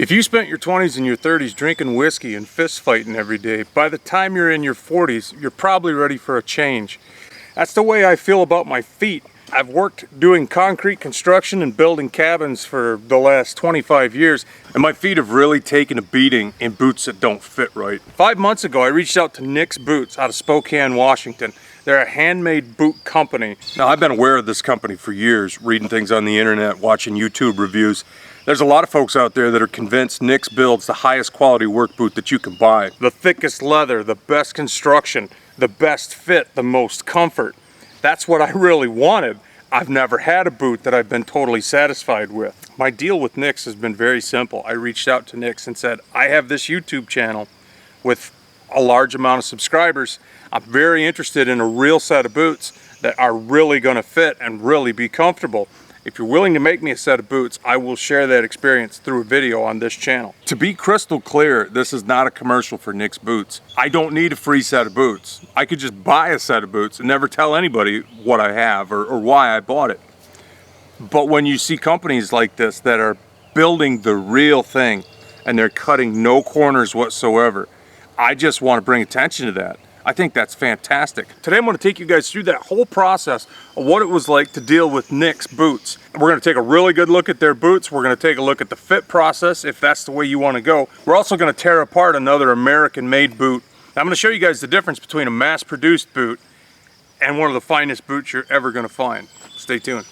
If you spent your 20s and your 30s drinking whiskey and fist fighting every day, by the time you're in your 40s, you're probably ready for a change. That's the way I feel about my feet. I've worked doing concrete construction and building cabins for the last 25 years, and my feet have really taken a beating in boots that don't fit right. 5 months ago, I reached out to Nick's Boots out of Spokane, Washington. They're a handmade boot company. Now, I've been aware of this company for years, reading things on the internet, watching YouTube reviews. There's a lot of folks out there that are convinced Nick's builds the highest quality work boot that you can buy. The thickest leather, the best construction, the best fit, the most comfort. That's what I really wanted. I've never had a boot that I've been totally satisfied with. My deal with Nick's has been very simple. I reached out to Nick's and said, I have this YouTube channel with a large amount of subscribers. I'm very interested in a real set of boots that are really gonna fit and really be comfortable. If you're willing to make me a set of boots, I will share that experience through a video on this channel. To be crystal clear, this is not a commercial for Nick's Boots. I don't need a free set of boots. I could just buy a set of boots and never tell anybody what I have or why I bought it. But when you see companies like this that are building the real thing and they're cutting no corners whatsoever, I just want to bring attention to that. I think that's fantastic. Today I'm going to take you guys through that whole process of what it was like to deal with Nick's Boots. We're going to take a really good look at their boots. We're going to take a look at the fit process if that's the way you want to go. We're also going to tear apart another American-made boot. I'm going to show you guys the difference between a mass-produced boot and one of the finest boots you're ever going to find. Stay tuned.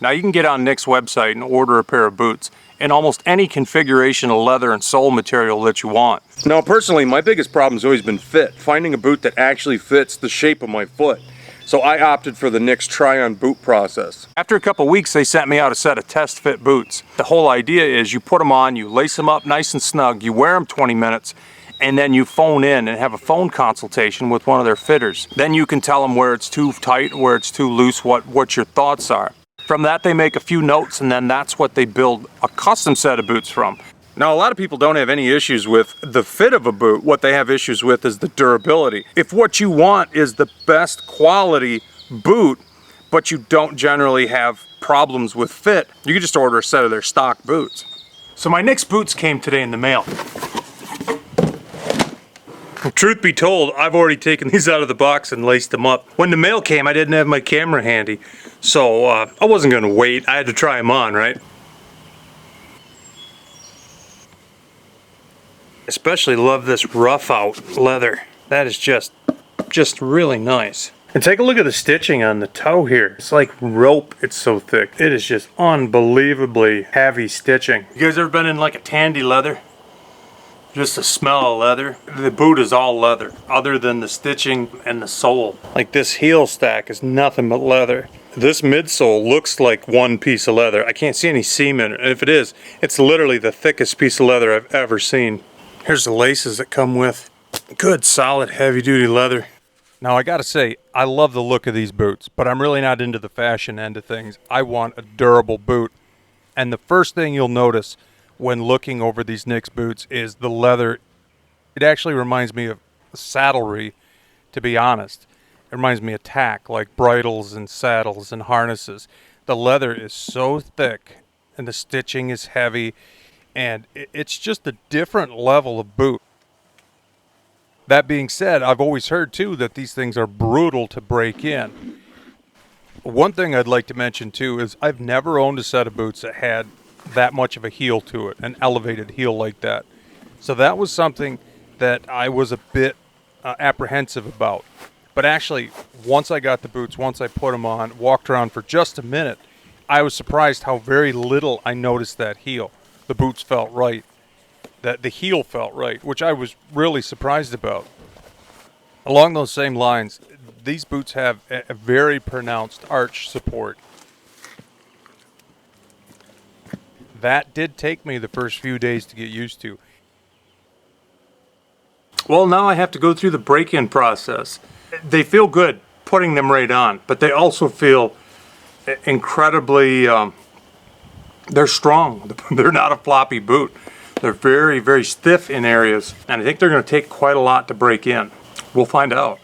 Now you can get on Nick's website and order a pair of boots in almost any configuration of leather and sole material that you want. Now personally, my biggest problem has always been fit, finding a boot that actually fits the shape of my foot. So I opted for the Nick's try-on boot process. After a couple weeks, they sent me out a set of test fit boots. The whole idea is you put them on, you lace them up nice and snug, you wear them 20 minutes, and then you phone in and have a phone consultation with one of their fitters. Then you can tell them where it's too tight, where it's too loose, what your thoughts are. From that, they make a few notes, and then that's what they build a custom set of boots from. Now, a lot of people don't have any issues with the fit of a boot. What they have issues with is the durability. If what you want is the best quality boot, but you don't generally have problems with fit, you can just order a set of their stock boots. So my Nick's Boots came today in the mail. Truth be told, I've already taken these out of the box and laced them up. When the mail came, I didn't have my camera handy, so I wasn't going to wait. I had to try them on, right? Especially love this rough out leather. That is just really nice. And take a look at the stitching on the toe here. It's like rope, it's so thick. It is just unbelievably heavy stitching. You guys ever been in like a tandy leather? Just the smell of leather. The boot is all leather, other than the stitching and the sole. Like this heel stack is nothing but leather. This midsole looks like one piece of leather. I can't see any seam in it, and if it is, it's literally the thickest piece of leather I've ever seen. Here's the laces that come with. Good, solid, heavy-duty leather. Now, I gotta say, I love the look of these boots, but I'm really not into the fashion end of things. I want a durable boot. And the first thing you'll notice when looking over these Nick's boots is the leather. It actually reminds me of saddlery, to be honest. It reminds me of tack, like bridles and saddles and harnesses. The leather is so thick and the stitching is heavy, and it's just a different level of boot. That being said, I've always heard too that these things are brutal to break in. One thing I'd like to mention too is I've never owned a set of boots that had that much of a heel to it, an elevated heel like that. So that was something that I was a bit apprehensive about. But actually, once I got the boots, once I put them on, walked around for just a minute, I was surprised how very little I noticed that heel. The boots felt right. That the heel felt right, which I was really surprised about. Along those same lines, these boots have a very pronounced arch support. That did take me the first few days to get used to. Well, now I have to go through the break-in process. They feel good putting them right on, but they also feel incredibly, they're strong. They're not a floppy boot. They're very, very stiff in areas, and I think they're going to take quite a lot to break in. We'll find out.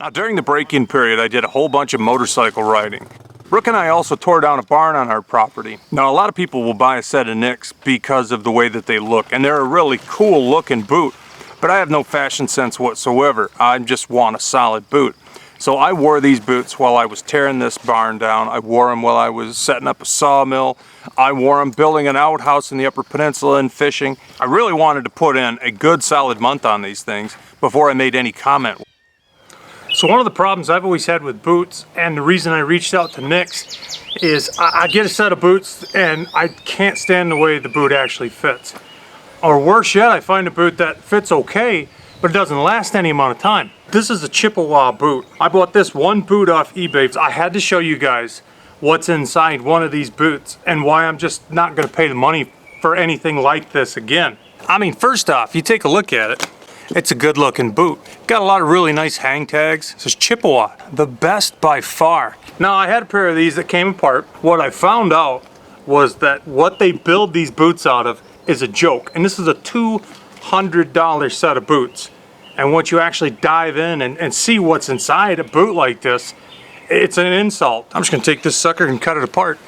Now, during the break-in period, I did a whole bunch of motorcycle riding. Brooke and I also tore down a barn on our property. Now, a lot of people will buy a set of Nicks because of the way that they look, and they're a really cool looking boot, but I have no fashion sense whatsoever. I just want a solid boot. So I wore these boots while I was tearing this barn down. I wore them while I was setting up a sawmill. I wore them building an outhouse in the Upper Peninsula and fishing. I really wanted to put in a good solid month on these things before I made any comment. So one of the problems I've always had with boots, and the reason I reached out to Nicks, is I get a set of boots and I can't stand the way the boot actually fits. Or worse yet, I find a boot that fits okay, but it doesn't last any amount of time. This is a Chippewa boot. I bought this one boot off eBay. I had to show you guys what's inside one of these boots and why I'm just not gonna pay the money for anything like this again. I mean, first off, you take a look at it. It's a good looking boot. Got a lot of really nice hang tags. It says Chippewa, the best by far. Now, I had a pair of these that came apart. What I found out was that what they build these boots out of is a joke. And this is a $200 set of boots. And once you actually dive in and see what's inside a boot like this, it's an insult. I'm just gonna take this sucker and cut it apart.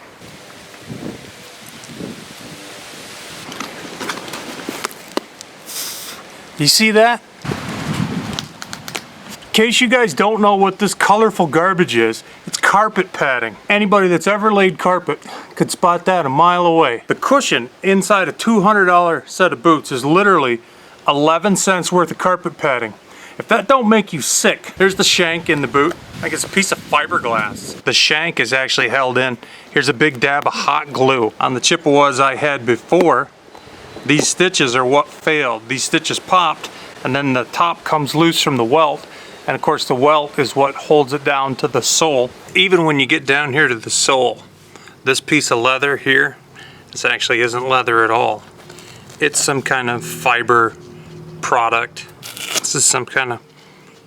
You see that? In case you guys don't know what this colorful garbage is, it's carpet padding. Anybody that's ever laid carpet could spot that a mile away. The cushion inside a $200 set of boots is literally 11 cents worth of carpet padding. If that don't make you sick, there's the shank in the boot. Like it's a piece of fiberglass. The shank is actually held in. Here's a big dab of hot glue. On the Chippewas I had before, these stitches are what failed. These stitches popped, and then the top comes loose from the welt. And of course the welt is what holds it down to the sole. Even when you get down here to the sole, this piece of leather here, this actually isn't leather at all. It's some kind of fiber product. This is some kind of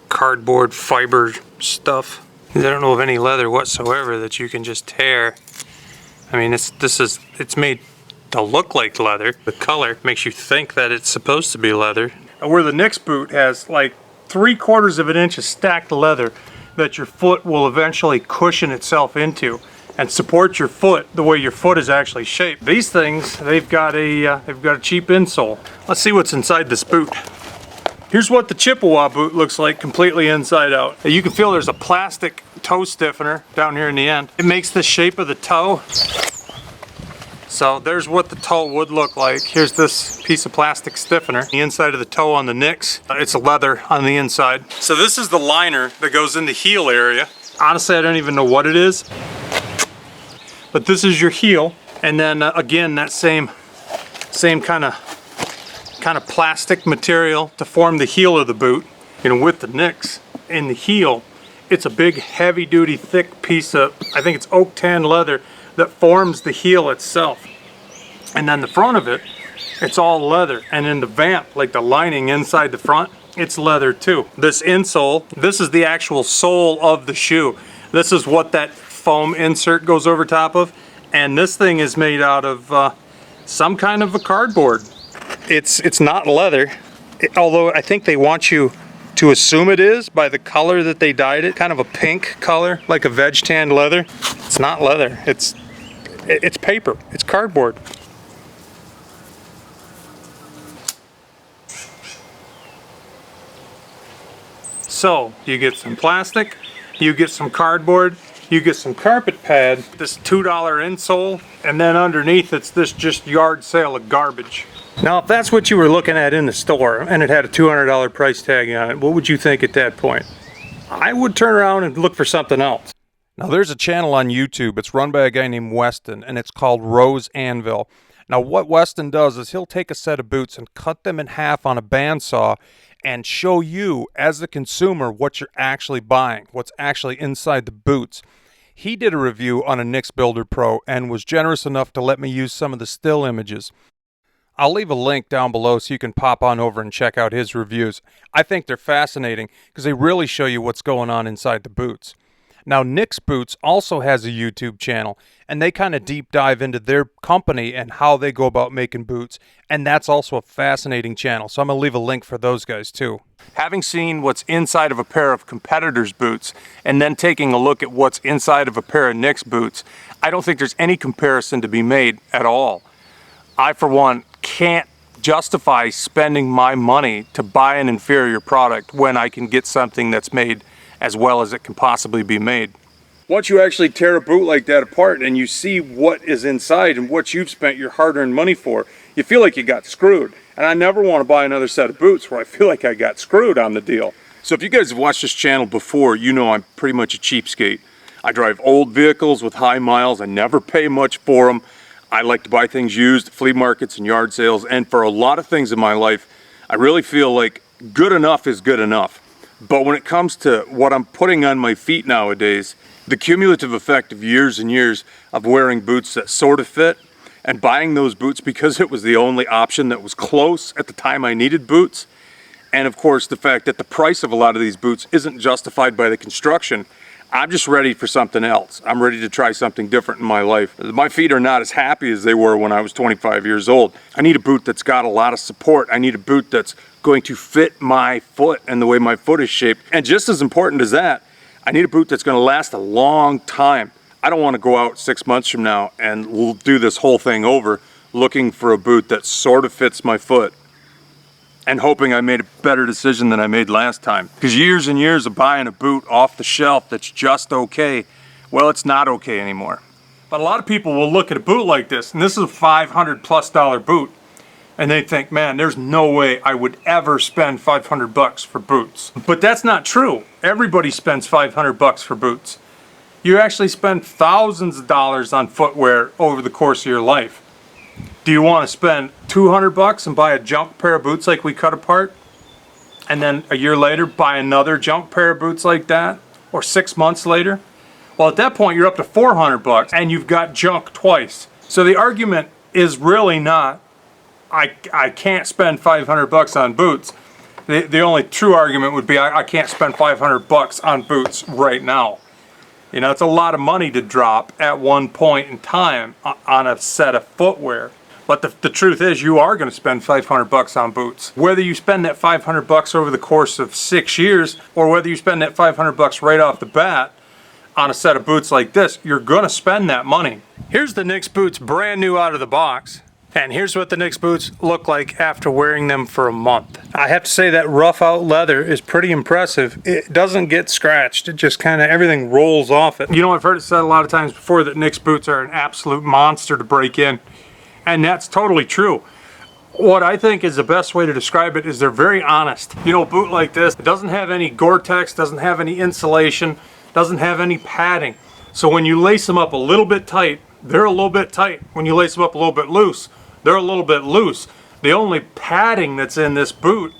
cardboard fiber stuff. I don't know of any leather whatsoever that you can just tear. I mean, it's made to look like leather. The color makes you think that it's supposed to be leather. Where the Nicks boot has like 3/4 of an inch of stacked leather that your foot will eventually cushion itself into and support your foot the way your foot is actually shaped. These things, they've got a cheap insole. Let's see what's inside this boot. Here's what the Chippewa boot looks like completely inside out. You can feel there's a plastic toe stiffener down here in the end. It makes the shape of the toe. So there's what the toe would look like. Here's this piece of plastic stiffener. The inside of the toe on the Nicks, it's leather on the inside. So this is the liner that goes in the heel area. Honestly, I don't even know what it is. But this is your heel. And then again, that same kind of plastic material to form the heel of the boot. You know, with the Nicks in the heel, it's a big heavy duty thick piece of, I think it's oak tan leather that forms the heel itself. And then the front of it, it's all leather. And in the vamp, like the lining inside the front, it's leather too. This insole, this is the actual sole of the shoe. This is what that foam insert goes over top of. And this thing is made out of some kind of a cardboard. It's not leather, although I think they want you to assume it is by the color that they dyed it. Kind of a pink color, like a veg tan leather. It's not leather, it's paper, it's cardboard. So you get some plastic, you get some cardboard, you get some carpet pad, this $2 insole, and then underneath it's this just yard sale of garbage. Now, if that's what you were looking at in the store and it had a $200 price tag on it, what would you think at that point? I would turn around and look for something else. Now, there's a channel on YouTube. It's run by a guy named Weston, and it's called Rose ANVIL. Now, what Weston does is he'll take a set of boots and cut them in half on a bandsaw and show you, as the consumer, what you're actually buying, what's actually inside the boots. He did a review on a Nicks Builder Pro and was generous enough to let me use some of the still images. I'll leave a link down below so you can pop on over and check out his reviews. I think they're fascinating because they really show you what's going on inside the boots. Now, Nick's Boots also has a YouTube channel, and they kind of deep dive into their company and how they go about making boots, and that's also a fascinating channel, so I'm going to leave a link for those guys too. Having seen what's inside of a pair of competitors' boots, and then taking a look at what's inside of a pair of Nick's boots, I don't think there's any comparison to be made at all. I, for one, can't justify spending my money to buy an inferior product when I can get something that's made as well as it can possibly be made. Once you actually tear a boot like that apart and you see what is inside and what you've spent your hard-earned money for, you feel like you got screwed. And I never want to buy another set of boots where I feel like I got screwed on the deal. So if you guys have watched this channel before, you know I'm pretty much a cheapskate. I drive old vehicles with high miles. I never pay much for them. I like to buy things used at flea markets and yard sales. And for a lot of things in my life, I really feel like good enough is good enough. But when it comes to what I'm putting on my feet nowadays, the cumulative effect of years and years of wearing boots that sort of fit and buying those boots because it was the only option that was close at the time I needed boots, and of course the fact that the price of a lot of these boots isn't justified by the construction, I'm just ready for something else. I'm ready to try something different in my life. My feet are not as happy as they were when I was 25 years old. I need a boot that's got a lot of support. I need a boot that's going to fit my foot and the way my foot is shaped. And just as important as that, I need a boot that's going to last a long time. I don't want to go out 6 months from now and we'll do this whole thing over looking for a boot that sort of fits my foot and hoping I made a better decision than I made last time. Because years and years of buying a boot off the shelf that's just okay, well, it's not okay anymore. But a lot of people will look at a boot like this, and this is a $500+ boot, and they think, man, there's no way I would ever spend $500 for boots. But that's not true. Everybody spends $500 for boots. You actually spend thousands of dollars on footwear over the course of your life. Do you want to spend $200 and buy a junk pair of boots like we cut apart? And then a year later buy another junk pair of boots like that? Or 6 months later? Well, at that point you're up to $400 and you've got junk twice. So the argument is really not, I can't spend $500 on boots. The only true argument would be I can't spend $500 on boots right now. You know, it's a lot of money to drop at one point in time on a set of footwear. But the truth is, you are going to spend $500 on boots. Whether you spend that $500 over the course of 6 years, or whether you spend that $500 right off the bat on a set of boots like this, you're going to spend that money. Here's the Nick's boots brand new out of the box. And here's what the Nick's boots look like after wearing them for a month. I have to say that rough out leather is pretty impressive. It doesn't get scratched. It just kind of, everything rolls off it. You know, I've heard it said a lot of times before that Nick's boots are an absolute monster to break in. And that's totally true. What I think is the best way to describe it is they're very honest. You know, a boot like this, it doesn't have any Gore-Tex, doesn't have any insulation, doesn't have any padding. So when you lace them up a little bit tight, they're a little bit tight. When you lace them up a little bit loose, they're a little bit loose. The only padding that's in this boot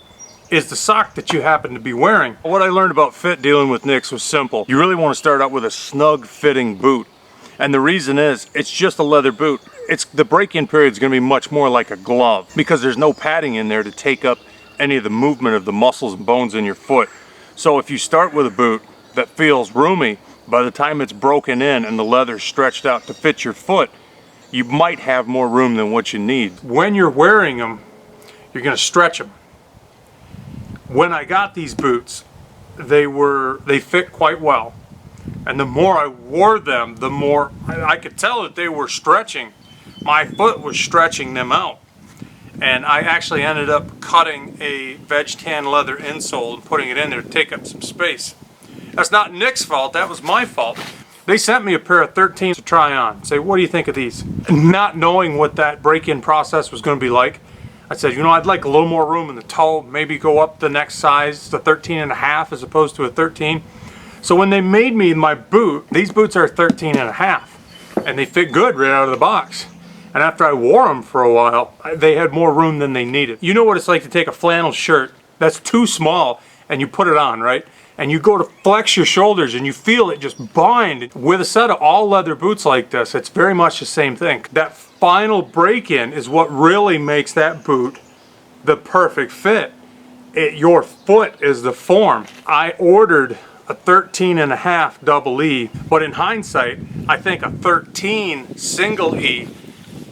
is the sock that you happen to be wearing. What I learned about fit dealing with Nick's was simple. You really want to start out with a snug fitting boot. And the reason is, it's just a leather boot. The break-in period is going to be much more like a glove because there's no padding in there to take up any of the movement of the muscles and bones in your foot. So if you start with a boot that feels roomy, by the time it's broken in and the leather's stretched out to fit your foot, you might have more room than what you need. When you're wearing them, you're going to stretch them. When I got these boots, they fit quite well. And the more I wore them, the more I could tell that they were stretching. My foot was stretching them out. And I actually ended up cutting a veg tan leather insole and putting it in there to take up some space. That's not Nick's fault, that was my fault. They sent me a pair of 13s to try on. Say, what do you think of these? Not knowing what that break-in process was going to be like, I said, you know, I'd like a little more room in the toe, maybe go up the next size to 13.5 as opposed to a 13. So when they made me my boot, these boots are 13.5, and they fit good right out of the box. And after I wore them for a while, they had more room than they needed. You know what it's like to take a flannel shirt that's too small and you put it on, right? And you go to flex your shoulders and you feel it just bind. With a set of all leather boots like this, it's very much the same thing. That final break-in is what really makes that boot the perfect fit. Your foot is the form. I ordered a 13.5 double E, but in hindsight, I think a 13 single E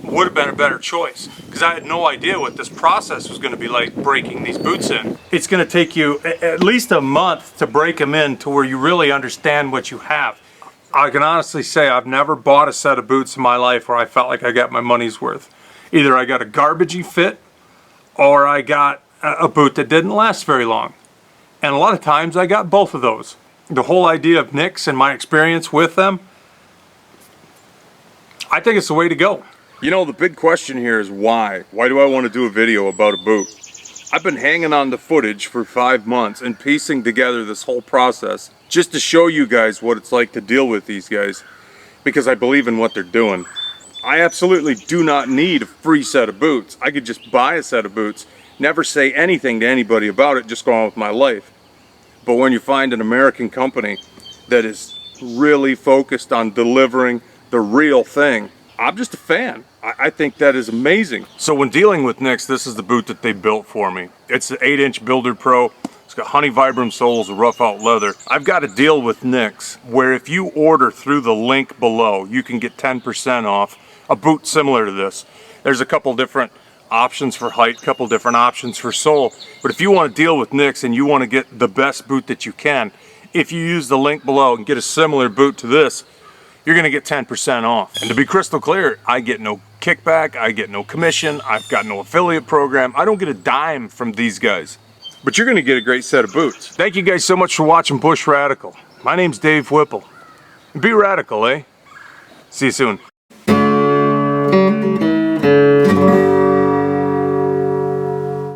would have been a better choice, because I had no idea what this process was going to be like breaking these boots in. It's going to take you at least a month to break them in to where you really understand what you have. I can honestly say I've never bought a set of boots in my life where I felt like I got my money's worth. Either I got a garbagey fit or I got a boot that didn't last very long. And a lot of times I got both of those. The whole idea of Nicks and my experience with them, I think it's the way to go. You know, the big question here is why? Why do I want to do a video about a boot? I've been hanging on the footage for 5 months and piecing together this whole process just to show you guys what it's like to deal with these guys, because I believe in what they're doing. I absolutely do not need a free set of boots. I could just buy a set of boots, never say anything to anybody about it, just go on with my life. But when you find an American company that is really focused on delivering the real thing, I'm just a fan. I think that is amazing. So when dealing with Nicks, this is the boot that they built for me. It's the 8-inch Builder Pro. It's got honey vibram soles, a rough out leather. I've got a deal with Nicks where if you order through the link below, you can get 10% off a boot similar to this. There's a couple different options for height, couple different options for sole. But if you want to deal with Nicks and you want to get the best boot that you can, if you use the link below and get a similar boot to this, you're going to get 10% off. And to be crystal clear, I get no kickback, I get no commission, I've got no affiliate program, I don't get a dime from these guys. But you're going to get a great set of boots. Thank you guys so much for watching Bush Radical. My name's Dave Whipple. Be radical, eh? See you soon.